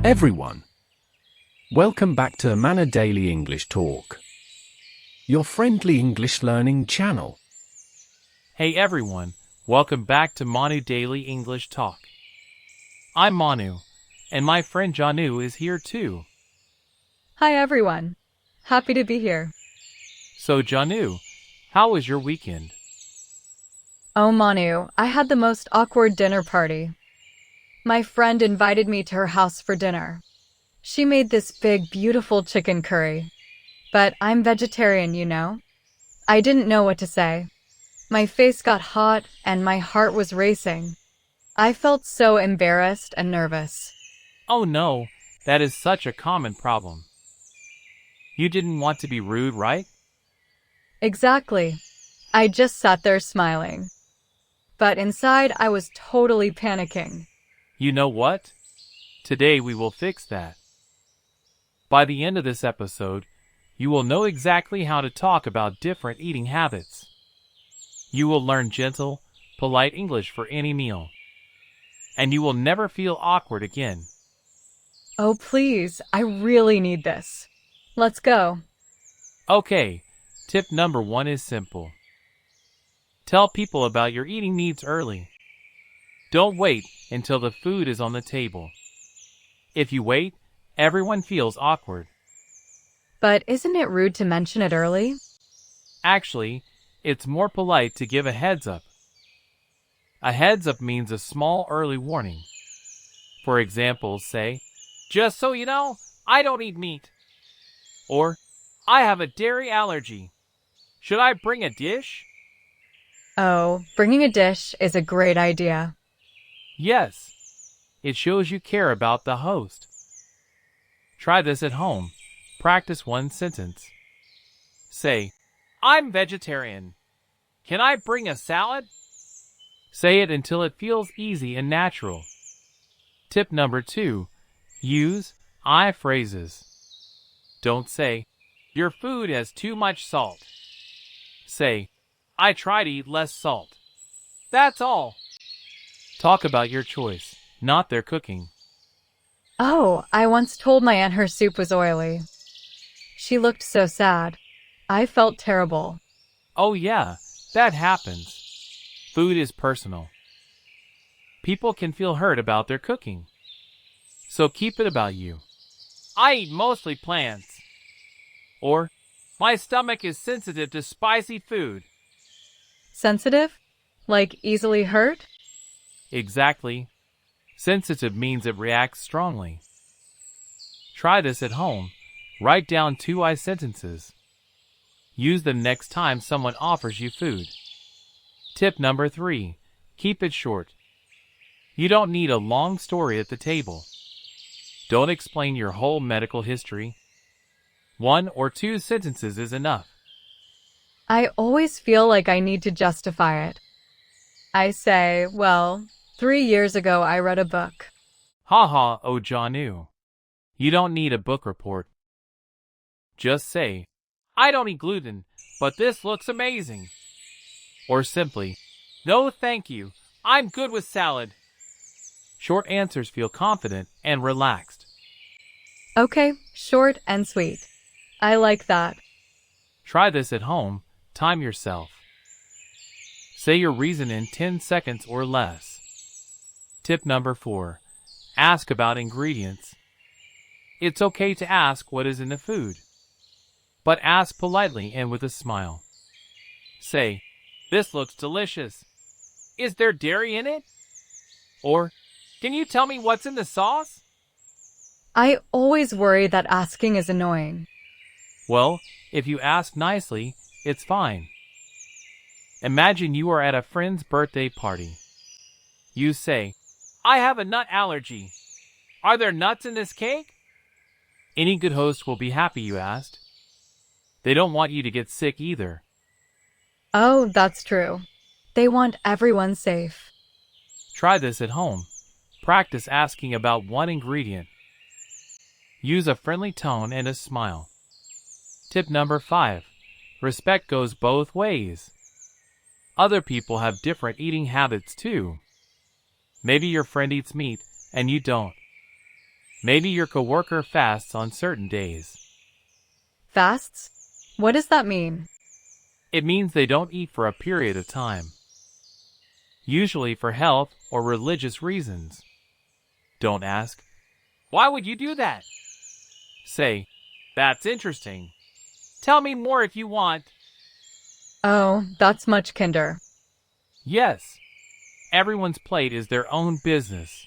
everyone. Welcome back to Manu Daily English Talk, your friendly English learning channel. Hey everyone, welcome back to Manu Daily English Talk. I'm Manu, and my friend Janu is here too. Hi everyone, happy to be here. So Janu, how was your weekend? Oh Manu, I had the most awkward dinner party. My friend invited me to her house for dinner. She made this big, beautiful chicken curry. But I'm vegetarian, you know. I didn't know what to say. My face got hot and my heart was racing. I felt so embarrassed and nervous. Oh no, that is such a common problem. You didn't want to be rude, right? Exactly. I just sat there smiling. But inside, I was totally panicking. You know what? Today we will fix that. By the end of this episode, you will know exactly how to talk about different eating habits. You will learn gentle, polite English for any meal. And you will never feel awkward again. Oh please, I really need this. Let's go. Okay, tip number 1 is simple. Tell people about your eating needs early. Don't wait until the food is on the table. If you wait, everyone feels awkward. But isn't it rude to mention it early? Actually, it's more polite to give a heads up. A heads up means a small early warning. For example, say, "Just so you know, I don't eat meat." Or, "I have a dairy allergy. Should I bring a dish?" Oh, bringing a dish is a great idea. Yes, it shows you care about the host. Try this at home. Practice one sentence. Say, "I'm vegetarian. Can I bring a salad?" Say it until it feels easy and natural. Tip number 2, use I phrases. Don't say, "Your food has too much salt." Say, "I try to eat less salt." That's all. Talk about your choice, not their cooking. Oh, I once told my aunt her soup was oily. She looked so sad. I felt terrible. Oh yeah, that happens. Food is personal. People can feel hurt about their cooking. So keep it about you. "I eat mostly plants." Or, "My stomach is sensitive to spicy food." Sensitive? Like easily hurt? Exactly. Sensitive means it reacts strongly. Try this at home. Write down 2 I sentences. Use them next time someone offers you food. Tip number 3, keep it short. You don't need a long story at the table. Don't explain your whole medical history. 1 or 2 sentences is enough. I always feel like I need to justify it. I say, well, 3 years ago I read a book. Haha, oh Janu. You don't need a book report. Just say, "I don't eat gluten, but this looks amazing." Or simply, "No thank you, I'm good with salad." Short answers feel confident and relaxed. Okay, short and sweet. I like that. Try this at home. Time yourself. Say your reason in 10 seconds or less. Tip number 4, ask about ingredients. It's okay to ask what is in the food, but ask politely and with a smile. Say, "This looks delicious. Is there dairy in it?" Or, "Can you tell me what's in the sauce?" I always worry that asking is annoying. Well, if you ask nicely, it's fine. Imagine you are at a friend's birthday party. You say, "I have a nut allergy. Are there nuts in this cake?" Any good host will be happy you asked. They don't want you to get sick either. Oh, that's true. They want everyone safe. Try this at home. Practice asking about one ingredient. Use a friendly tone and a smile. Tip number 5, respect goes both ways. Other people have different eating habits too. Maybe your friend eats meat and you don't. Maybe your coworker fasts on certain days. Fasts? What does that mean? It means they don't eat for a period of time, usually for health or religious reasons. Don't ask, "Why would you do that?" Say, "That's interesting. Tell me more if you want." Oh, that's much kinder. Yes, everyone's plate is their own business.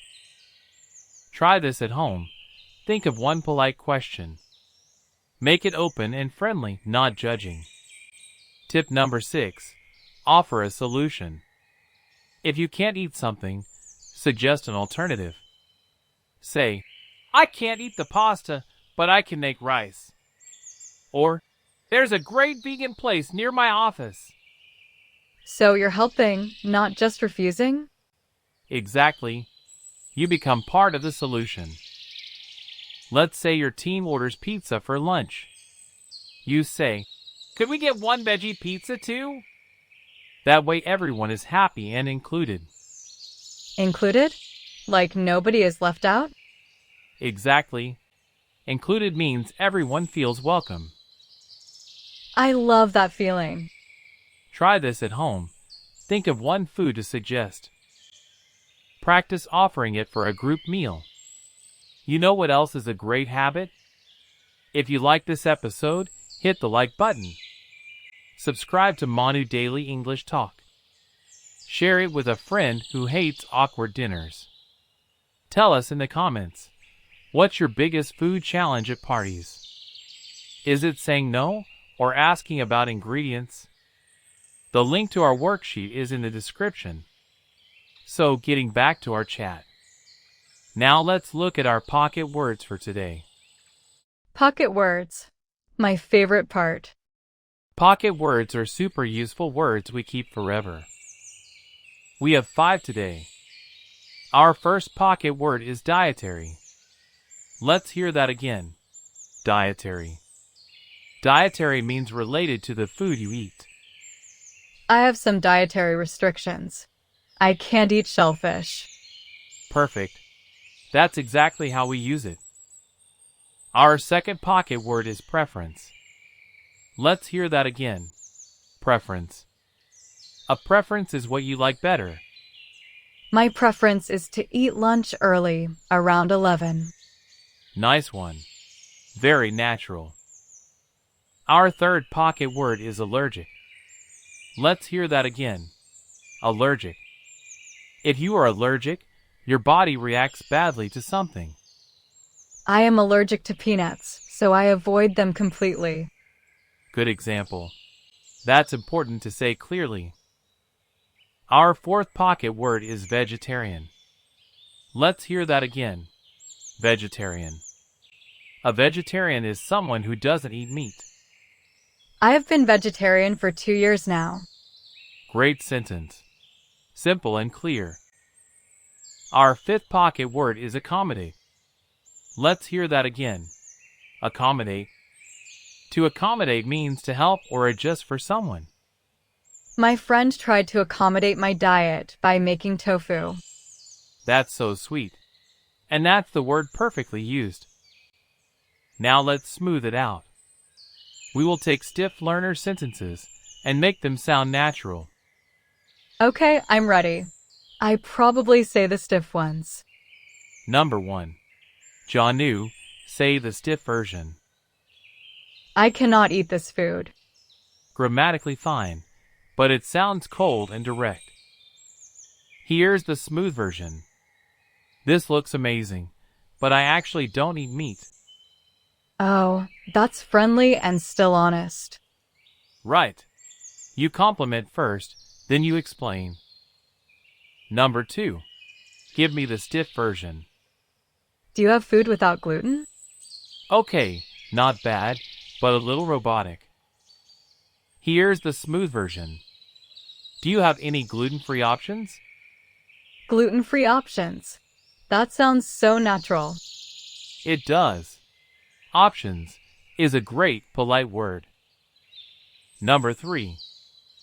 Try this at home. Think of one polite question. Make it open and friendly, not judging. Tip number 6. Offer a solution. If you can't eat something, suggest an alternative. Say, "I can't eat the pasta, but I can make rice." Or, "There's a great vegan place near my office." So you're helping, not just refusing? Exactly. You become part of the solution. Let's say your team orders pizza for lunch. You say, "Could we get one veggie pizza too?" That way everyone is happy and included. Included? Like nobody is left out? Exactly. Included means everyone feels welcome. I love that feeling. Try this at home. Think of one food to suggest. Practice offering it for a group meal. You know what else is a great habit? If you like this episode, hit the like button. Subscribe to Manu Daily English Talk. Share it with a friend who hates awkward dinners. Tell us in the comments, what's your biggest food challenge at parties? Is it saying no or asking about ingredients? The link to our worksheet is in the description. So, getting back to our chat. Now let's look at our pocket words for today. Pocket words. My favorite part. Pocket words are super useful words we keep forever. We have 5 today. Our first pocket word is dietary. Let's hear that again. Dietary. Dietary means related to the food you eat. I have some dietary restrictions. I can't eat shellfish. Perfect. That's exactly how we use it. Our second pocket word is preference. Let's hear that again. Preference. A preference is what you like better. My preference is to eat lunch early, around 11. Nice one. Very natural. Our third pocket word is allergic. Let's hear that again. Allergic. If you are allergic, your body reacts badly to something. I am allergic to peanuts, so I avoid them completely. Good example. That's important to say clearly. Our fourth pocket word is vegetarian. Let's hear that again. Vegetarian. A vegetarian is someone who doesn't eat meat. I have been vegetarian for 2 years now. Great sentence. Simple and clear. Our fifth pocket word is accommodate. Let's hear that again. Accommodate. To accommodate means to help or adjust for someone. My friend tried to accommodate my diet by making tofu. That's so sweet. And that's the word perfectly used. Now let's smooth it out. We will take stiff learner sentences and make them sound natural. Okay, I'm ready. I probably say the stiff ones. Number 1. Janu, say the stiff version. I cannot eat this food. Grammatically fine, but it sounds cold and direct. Here's the smooth version. This looks amazing, but I actually don't eat meat. Oh, that's friendly and still honest. Right. You compliment first, then you explain. Number 2. Give me the stiff version. Do you have food without gluten? Okay, not bad, but a little robotic. Here's the smooth version. Do you have any gluten-free options? Gluten-free options. That sounds so natural. It does. Options is a great, polite word. Number 3.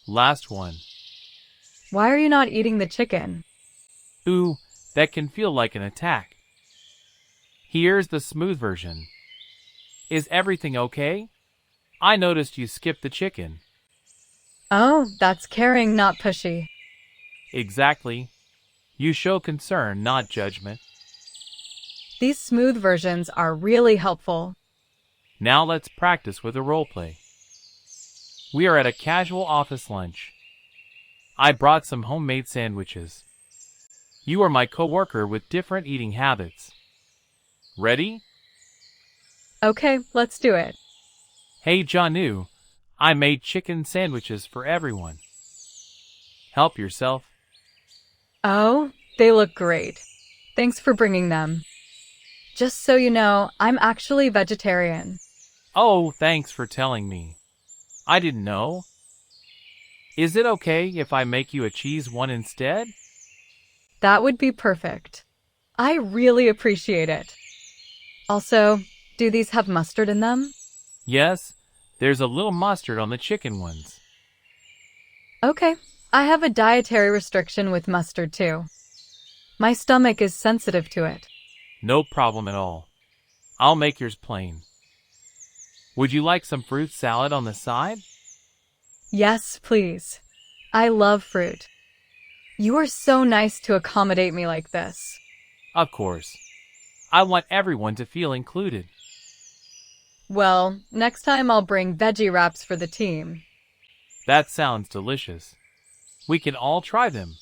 Last one. Why are you not eating the chicken? Ooh, that can feel like an attack. Here's the smooth version. Is everything okay? I noticed you skipped the chicken. Oh, that's caring, not pushy. Exactly. You show concern, not judgment. These smooth versions are really helpful. Now let's practice with a role play. We are at a casual office lunch. I brought some homemade sandwiches. You are my coworker with different eating habits. Ready? Okay, let's do it. Hey Janu, I made chicken sandwiches for everyone. Help yourself. Oh, they look great. Thanks for bringing them. Just so you know, I'm actually vegetarian. Oh, thanks for telling me. I didn't know. Is it okay if I make you a cheese one instead? That would be perfect. I really appreciate it. Also, do these have mustard in them? Yes, there's a little mustard on the chicken ones. Okay, I have a dietary restriction with mustard too. My stomach is sensitive to it. No problem at all. I'll make yours plain. Would you like some fruit salad on the side? Yes, please. I love fruit. You are so nice to accommodate me like this. Of course. I want everyone to feel included. Well, next time I'll bring veggie wraps for the team. That sounds delicious. We can all try them.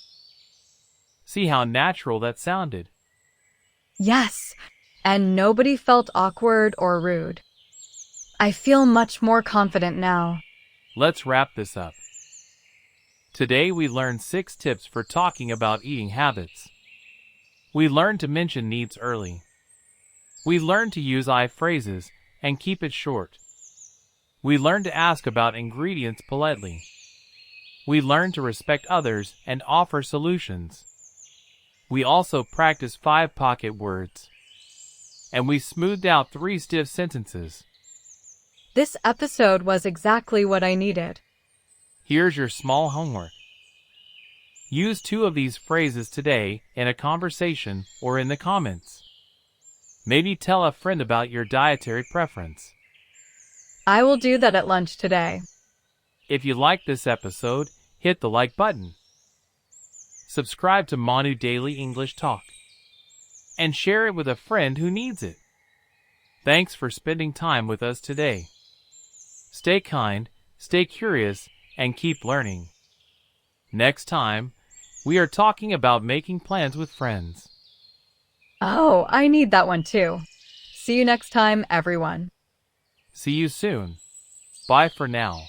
See how natural that sounded. Yes, and nobody felt awkward or rude. I feel much more confident now. Let's wrap this up. Today we learned 6 tips for talking about eating habits. We learned to mention needs early. We learned to use I phrases and keep it short. We learned to ask about ingredients politely. We learned to respect others and offer solutions. We also practiced 5 pocket words. And we smoothed out 3 stiff sentences. This episode was exactly what I needed. Here's your small homework. Use 2 of these phrases today in a conversation or in the comments. Maybe tell a friend about your dietary preference. I will do that at lunch today. If you like this episode, hit the like button. Subscribe to Manu Daily English Talk. And share it with a friend who needs it. Thanks for spending time with us today. Stay kind, stay curious, and keep learning. Next time, we are talking about making plans with friends. Oh, I need that one too. See you next time, everyone. See you soon. Bye for now.